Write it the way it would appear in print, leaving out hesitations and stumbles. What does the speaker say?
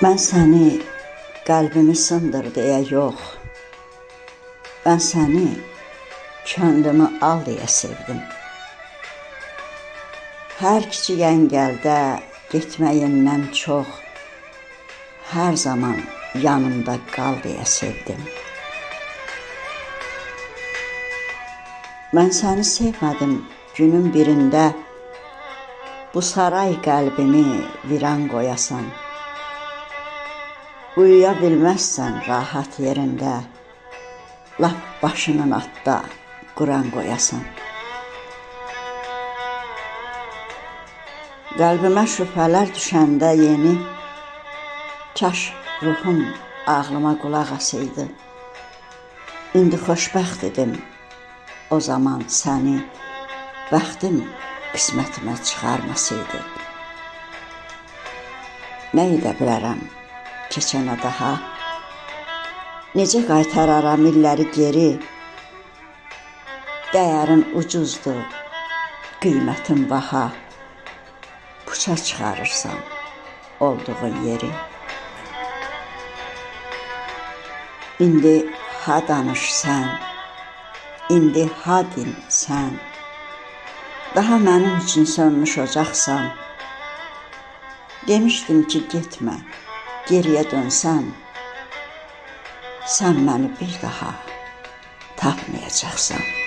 Mən səni qəlbimi sındır deyə yox, mən səni könlümü al deyə sevdim. Hər kiçik əngəldə getməyindən çox, hər zaman yanımda qal deyə sevdim. Mən səni sevmədim günün birində, bu saray qəlbimi viran qoyasan. Uyuya bilməzsən rahat yerində, lap başının atda quran qoyasan. Qəlbimə şübhələr düşəndə yeni, kaş ruhum ağlıma qulaq asaydı. İndi xoşbəxt idim, o zaman səni bəxtim qismətimə çıxarmasaydı. Nə edə bilərəm keçənə daha, necə qaytararam illəri geri, dəyərin ucuzdur, qiymətin baha, puça çıxarırsan olduğun yeri. İndi ha danış sən, indi ha din sən, daha mənim üçün sönmüş ocaqsan. Demişdim ki getmə, geriyə dönsən, sən məni bir daha tapmayacaqsan.